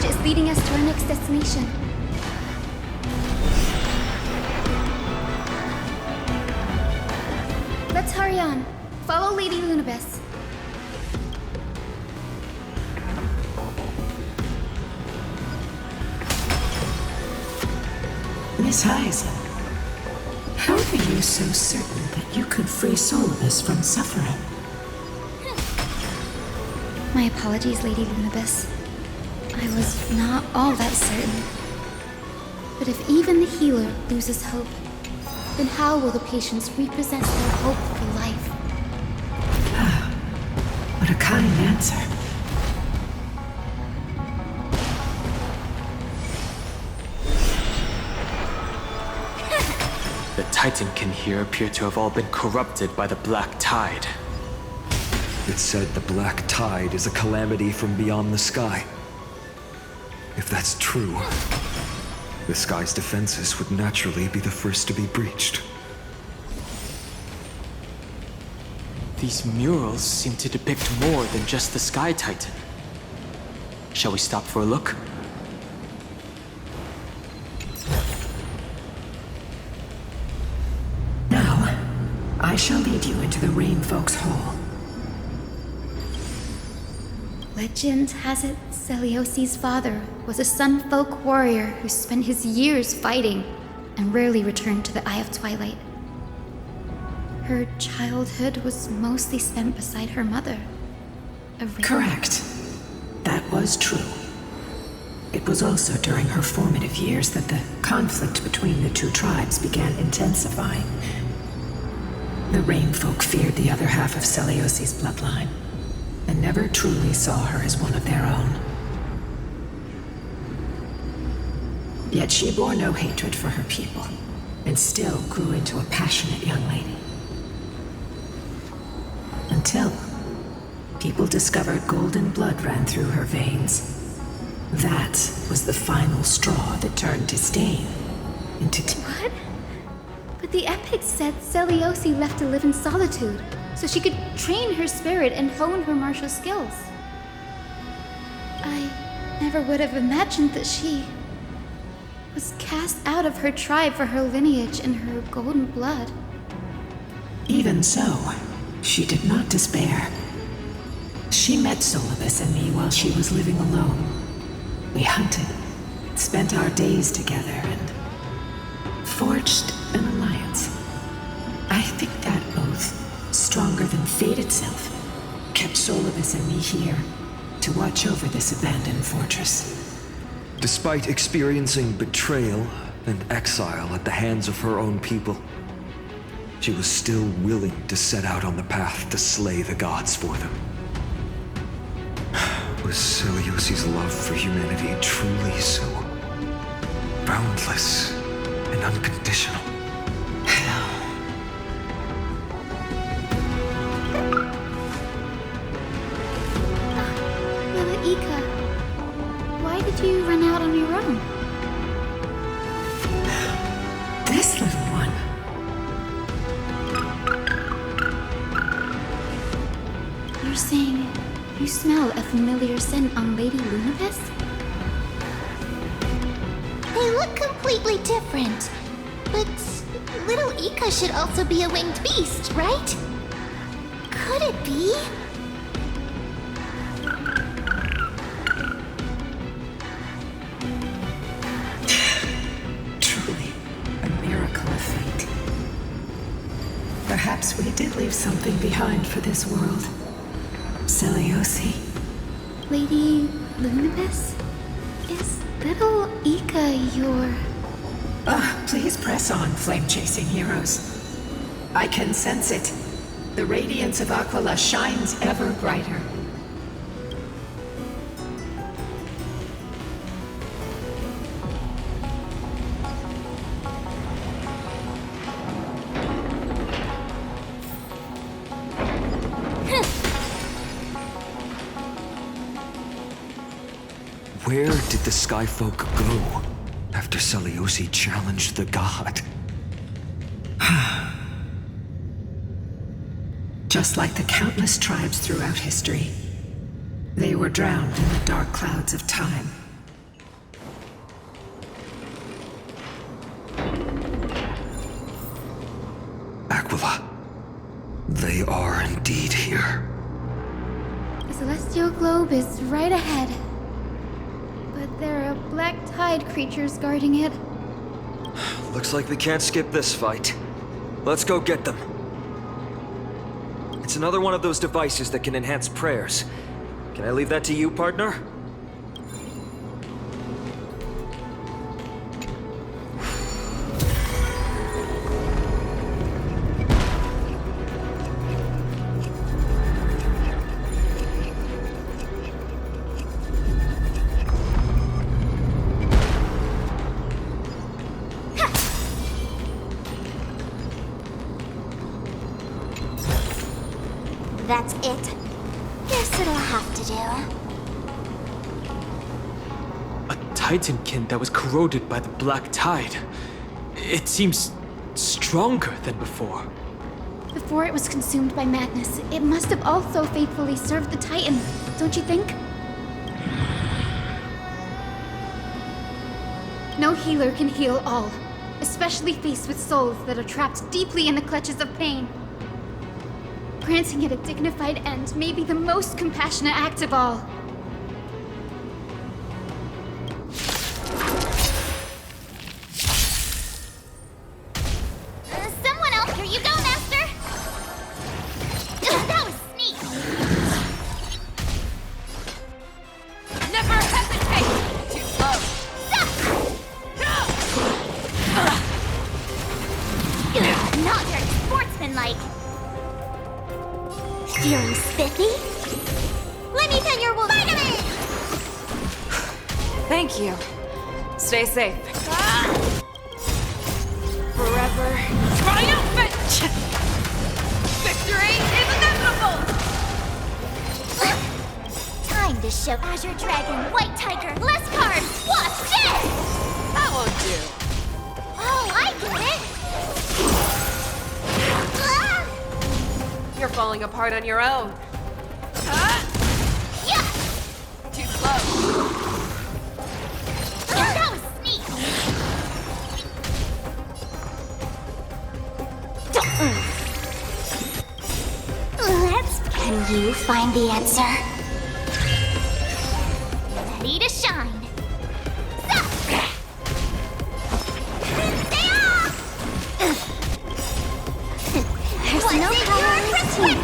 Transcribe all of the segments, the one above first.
passage is leading us to our next destination. Let's hurry on. Follow Lady Lunabis. Miss Heisen, how are you so certain that you could free Solibus from suffering? My apologies, Lady Lunabis. I was not all that certain. But if even the healer loses hope, then how will the patients repossess their hope for life? What a kind answer. The Titankin here appear to have all been corrupted by the Black Tide. It said the Black Tide is a calamity from beyond the sky. If that's true, the sky's defenses would naturally be the first to be breached. These murals seem to depict more than just the Sky Titan. Shall we stop for a look? Now, I shall lead you into the Rainfolk's Hall. Legend has it Celiosi's father was a Sunfolk warrior who spent his years fighting and rarely returned to the Eye of Twilight. Her childhood was mostly spent beside her mother. Correct. That was true. It was also during her formative years that the conflict between the two tribes began intensifying. The Rainfolk feared the other half of Celiosi's bloodline, and never truly saw her as one of their own. Yet she bore no hatred for her people, and still grew into a passionate young lady. Until people discovered golden blood ran through her veins. That was the final straw that turned Disdain into... What? But the epics said Celiosi left to live in solitude, so she could train her spirit and hone her martial skills. I never would have imagined that she was cast out of her tribe for her lineage and her golden blood. Even so, she did not despair. She met Solibus and me while she was living alone. We hunted, spent our days together, and forged an alliance. I think that oath, stronger than fate itself, kept Solibus and me here to watch over this abandoned fortress. Despite experiencing betrayal and exile at the hands of her own people, she was still willing to set out on the path to slay the gods for them. Was Celiosi's love for humanity truly so boundless and unconditional? Lila Ika, why did you run out on your own? This little one. You're saying you smell a familiar scent on Lady Lunabis? They look completely different. But little Ika should also be a winged beast, right? Could it be? Truly, a miracle of fate. Perhaps we did leave something behind for this world. Celiosi. Lady Lunabis? Is little Ika your... Please press on, flame-chasing heroes. I can sense it. The radiance of Aquila shines ever brighter. Where did the Skyfolk go after Celiosi challenged the god? Just like the countless tribes throughout history, they were drowned in the dark clouds of time, cupola. They are indeed here. The celestial globe is right ahead. But there are black tide creatures guarding it. Looks like we can't skip this fight. Let's go get them. It's another one of those devices that can enhance prayers. Can I leave that to you, partner? That's it. Guess it'll have to do. A titankin that was corroded by the black tide. It seems stronger than before. Before it was consumed by madness, it must have also faithfully served the Titan, don't you think? No healer can heal all, especially faced with souls that are trapped deeply in the clutches of pain. Granting it a dignified end may be the most compassionate act of all. Someone else, here you go, Master! That was sneak! Never hesitate! Too slow! Not very sportsmanlike. Feeling spiffy? Let me tell your vitamin! Thank you. Stay safe. Forever triumphant! Victory is inevitable! Time to show Azure Dragon, White Tiger, less carbs! Watch this! That won't do. Oh, I get it! Ah! You're falling apart on your own. Yeah! Too slow. That was sneak! Can you find the answer? Ready to shine. There's no power in this team.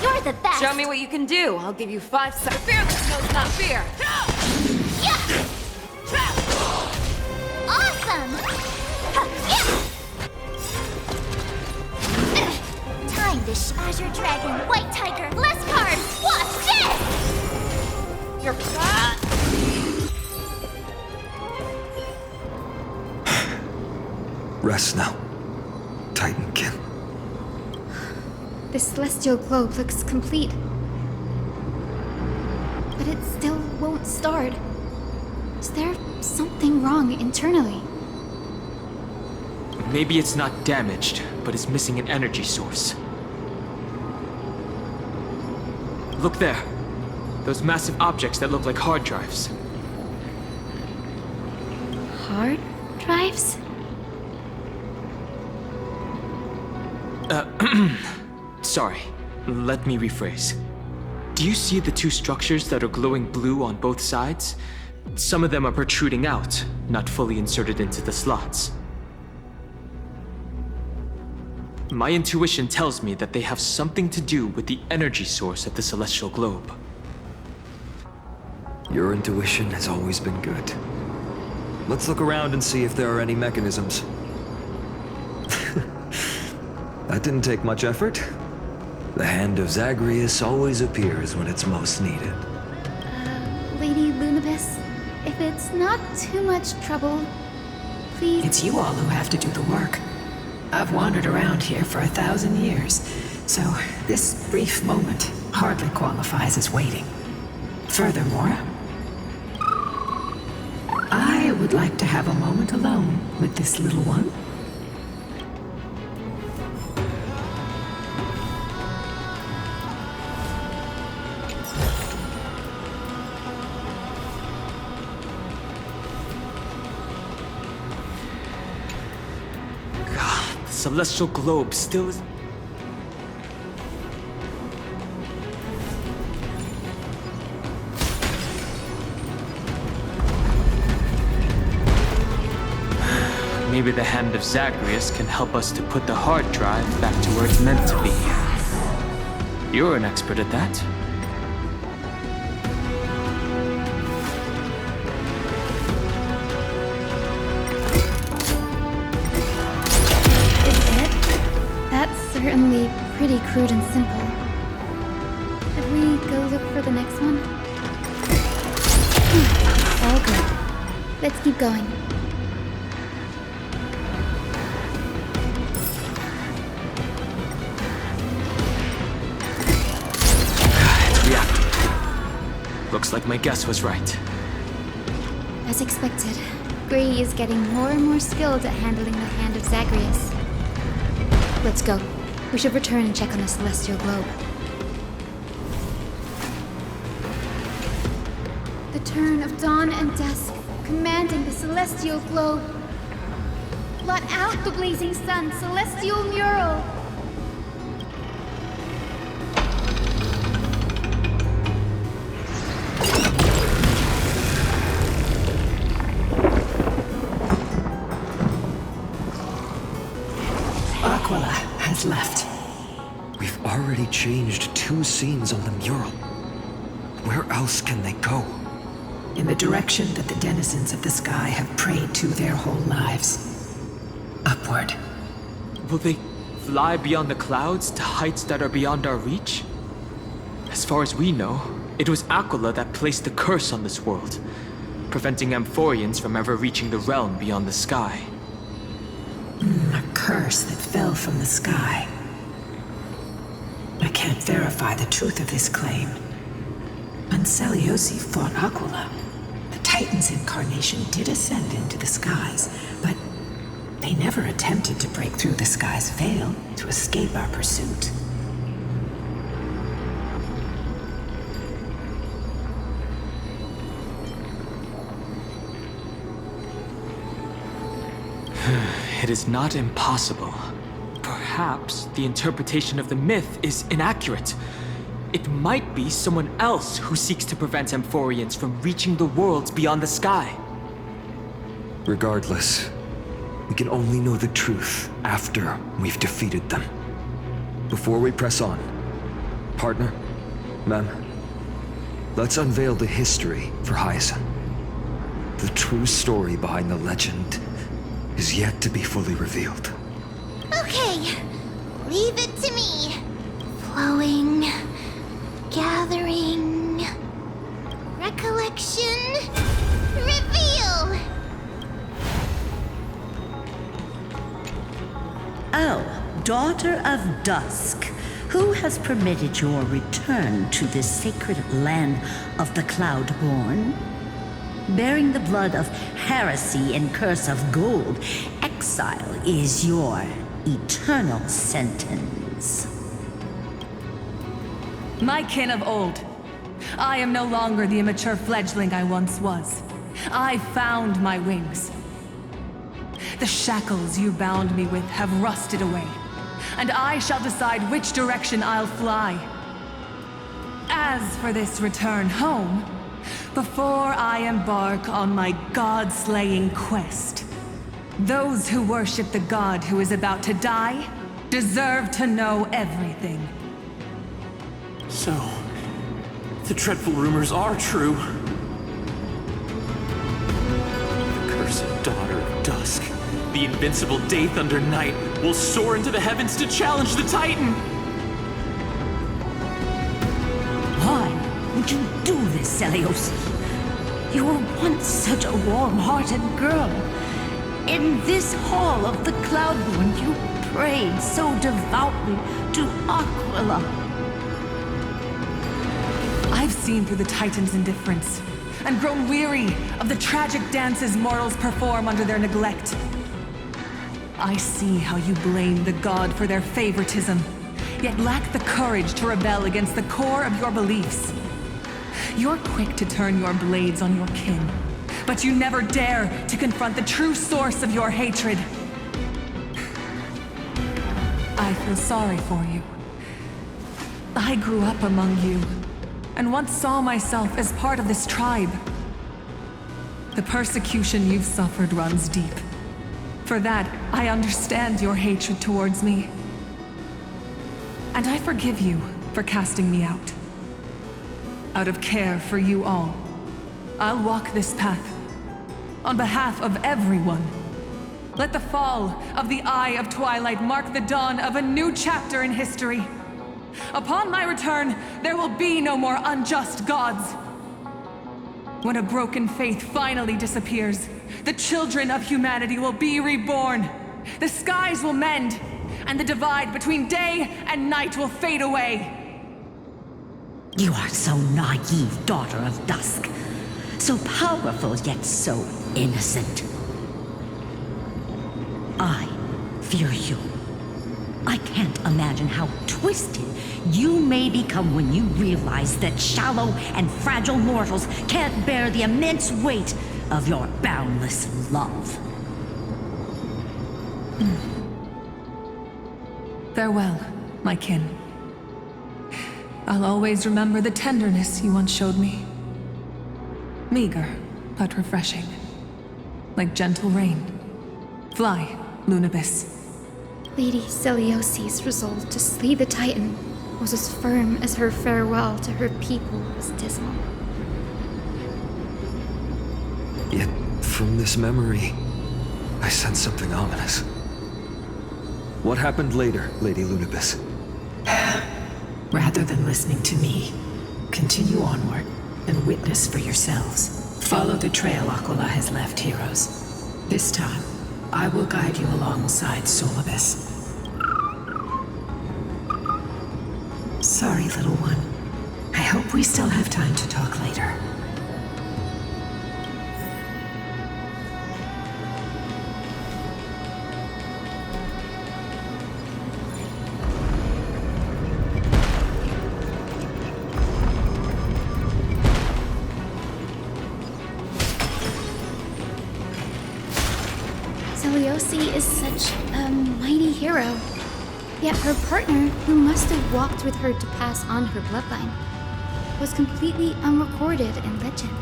You're the best. Show me what you can do. I'll give you 5 seconds. Fearless knows not fear. Yeah. Awesome. Yeah. Time to Azure Dragon, White Tiger, less carbs. Watch this. You're Rest now, Titankin. The celestial globe looks complete. But it still won't start. Is there something wrong internally? Maybe it's not damaged, but it's missing an energy source. Look there. Those massive objects that look like hard drives. Hard drives? Sorry. Let me rephrase. Do you see the 2 structures that are glowing blue on both sides? Some of them are protruding out, not fully inserted into the slots. My intuition tells me that they have something to do with the energy source of the celestial globe. Your intuition has always been good. Let's look around and see if there are any mechanisms. That didn't take much effort. The hand of Zagreus always appears when it's most needed. Lady Lunabis, if it's not too much trouble, please... It's you all who have to do the work. I've wandered around here for 1,000 years, so this brief moment hardly qualifies as waiting. Furthermore, I would like to have a moment alone with this little one. celestial globe still is... Maybe the hand of Zagreus can help us to put the hard drive back to where it's meant to be. You're an expert at that. Is it? That's certainly pretty crude and simple. Should we go look for the next one? All good. Let's keep going. Looks like my guess was right. As expected, Gray is getting more and more skilled at handling the hand of Zagreus. Let's go. We should return and check on the celestial globe. The turn of dawn and dusk, commanding the celestial globe. Blot out the blazing sun, celestial mural! Left. We've already changed 2 scenes on the mural. Where else can they go? In the direction that the denizens of the sky have prayed to their whole lives. Upward. Will they fly beyond the clouds to heights that are beyond our reach? As far as we know, it was Aquila that placed the curse on this world, preventing Amphorians from ever reaching the realm beyond the sky. A curse that fell from the sky. I can't verify the truth of this claim. When Seliosi fought Aquila, the Titan's incarnation did ascend into the skies, but they never attempted to break through the sky's veil to escape our pursuit. It is not impossible. Perhaps the interpretation of the myth is inaccurate. It might be someone else who seeks to prevent Amphorians from reaching the worlds beyond the sky. Regardless, we can only know the truth after we've defeated them. Before we press on, partner, ma'am, let's unveil the history for Hyacinth. The true story behind the legend is yet to be fully revealed. Okay, leave it to me. Flowing, gathering, recollection, reveal! Oh, daughter of dusk, who has permitted your return to this sacred land of the Cloudborn? Bearing the blood of heresy and curse of gold, exile is your eternal sentence. My kin of old. I am no longer the immature fledgling I once was. I found my wings. The shackles you bound me with have rusted away, and I shall decide which direction I'll fly. As for this return home, before I embark on my god-slaying quest, those who worship the god who is about to die deserve to know everything. So, the dreadful rumors are true. The cursed daughter of dusk, the invincible Day Thunder Knight, will soar into the heavens to challenge the Titan! Why would you do this, Seliosi? You were once such a warm-hearted girl. In this hall of the Cloudborn, you prayed so devoutly to Aquila. I've seen through the Titan's indifference, and grown weary of the tragic dances mortals perform under their neglect. I see how you blame the god for their favoritism, yet lack the courage to rebel against the core of your beliefs. You're quick to turn your blades on your kin, but you never dare to confront the true source of your hatred. I feel sorry for you. I grew up among you, and once saw myself as part of this tribe. The persecution you've suffered runs deep. For that, I understand your hatred towards me. And I forgive you for casting me out. Out of care for you all, I'll walk this path. On behalf of everyone. Let the fall of the Eye of Twilight mark the dawn of a new chapter in history. Upon my return, there will be no more unjust gods. When a broken faith finally disappears, the children of humanity will be reborn. The skies will mend, and the divide between day and night will fade away. You are so naive, daughter of dusk. So powerful, yet so innocent. I fear you. I can't imagine how twisted you may become when you realize that shallow and fragile mortals can't bear the immense weight of your boundless love. Farewell, my kin. I'll always remember the tenderness you once showed me. Meager, but refreshing. Like gentle rain. Fly, Lunibis. Lady Celiosi's resolve to slay the Titan was as firm as her farewell to her people was dismal. Yet, from this memory, I sense something ominous. What happened later, Lady Lunibis? Rather than listening to me, continue onward and witness for yourselves. Follow the trail Aquila has left, heroes. This time, I will guide you alongside Solibus. Sorry, little one. I hope we still have time to talk later. Celiosi is such a mighty hero. Yet her partner, who must have walked with her to pass on her bloodline, was completely unrecorded in legend.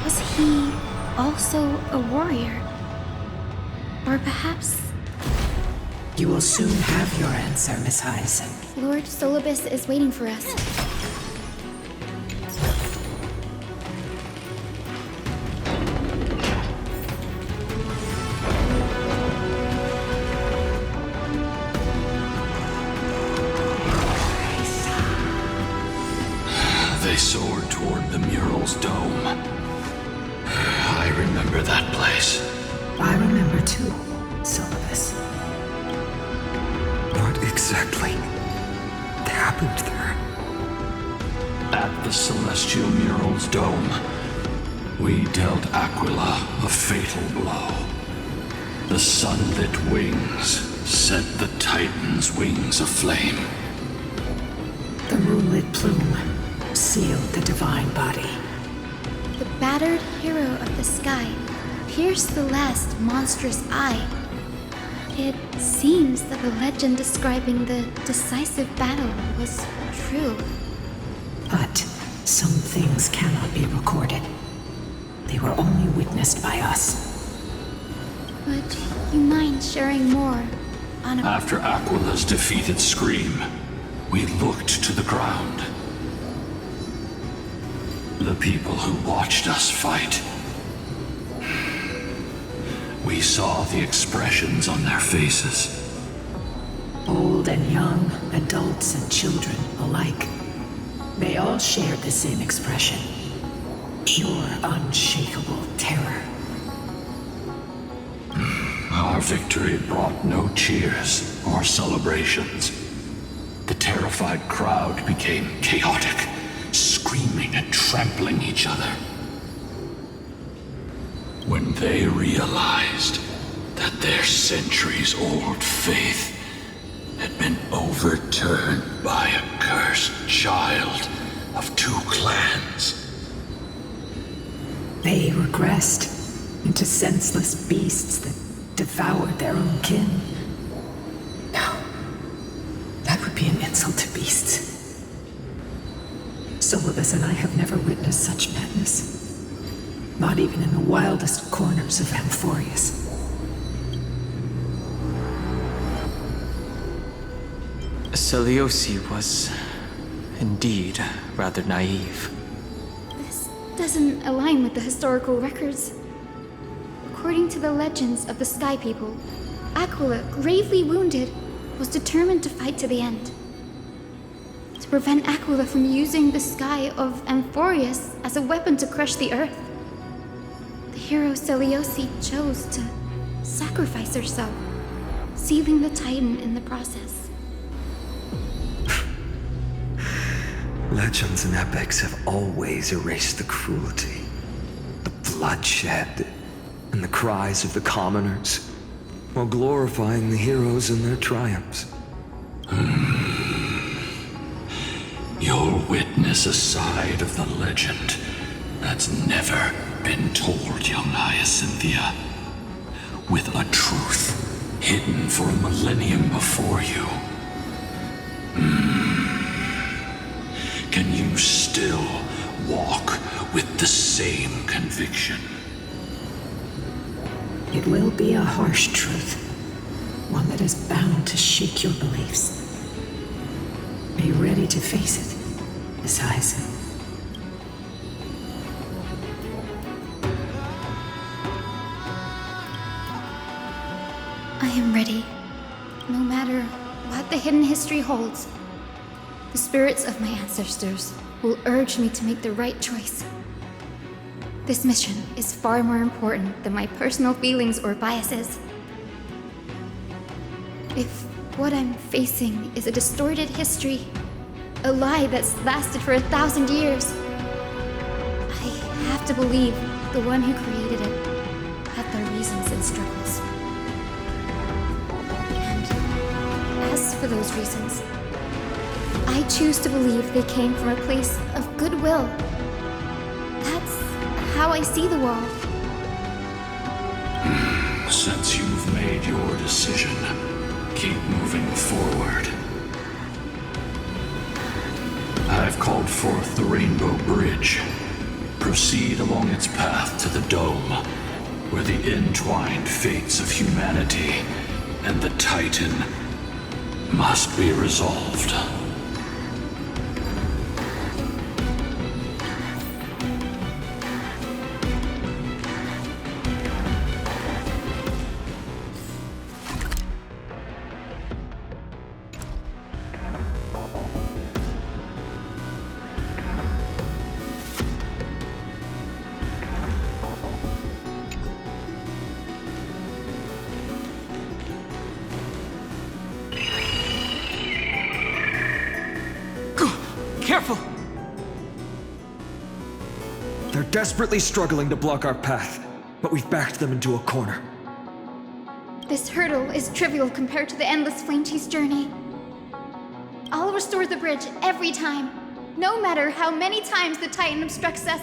Was he also a warrior? Or perhaps... You will soon have your answer, Miss Hyacinth. Lord Solibus is waiting for us. They soared toward the mural's dome. I remember that place. I remember too, Solibus. What exactly happened there? At the celestial mural's dome, we dealt Aquila a fatal blow. The sunlit wings set the Titan's wings aflame. The moonlit plume sealed the divine body. The battered hero of the sky pierced the last monstrous eye. It seems that the legend describing the decisive battle was true. But some things cannot be recorded. They were only witnessed by us. Would you mind sharing more on a... After Aquila's defeated scream, we looked to the ground. The people who watched us fight. We saw the expressions on their faces. Old and young, adults and children alike. They all shared the same expression. Pure, unshakable terror. Our victory brought no cheers or celebrations. The terrified crowd became chaotic, screaming and trampling each other. When they realized that their centuries-old faith had been overturned by a cursed child of two clans. They regressed into senseless beasts that devoured their own kin. No. That would be an insult to beasts. Solibus and I have never witnessed such madness. Not even in the wildest corners of Amphorius. Seliosi was indeed rather naive. This doesn't align with the historical records. According to the legends of the Sky People, Aquila, gravely wounded, was determined to fight to the end. To prevent Aquila from using the sky of Amphorius as a weapon to crush the earth, the hero Seliosi chose to sacrifice herself, sealing the Titan in the process. Legends and epics have always erased the cruelty, the bloodshed, and the cries of the commoners, while glorifying the heroes and their triumphs. You'll witness a side of the legend that's never been told, young Hyacinthia. With a truth hidden for a millennium before you. Can you still walk with the same conviction? It will be a harsh truth. One that is bound to shake your beliefs. Be ready to face it, Miss Hyacinth. I am ready, no matter what the hidden history holds. The spirits of my ancestors will urge me to make the right choice. This mission is far more important than my personal feelings or biases. If what I'm facing is a distorted history, a lie that's lasted for 1,000 years, I have to believe the one who created it had their reasons and struggles. And as for those reasons, I choose to believe they came from a place of goodwill. That's how I see the world. Since you've made your decision, keep moving forward. I've called forth the Rainbow Bridge. Proceed along its path to the Dome, where the entwined fates of humanity and the Titan must be resolved. Careful! They're desperately struggling to block our path, but we've backed them into a corner. This hurdle is trivial compared to the endless flame chase journey. I'll restore the bridge every time, no matter how many times the Titan obstructs us.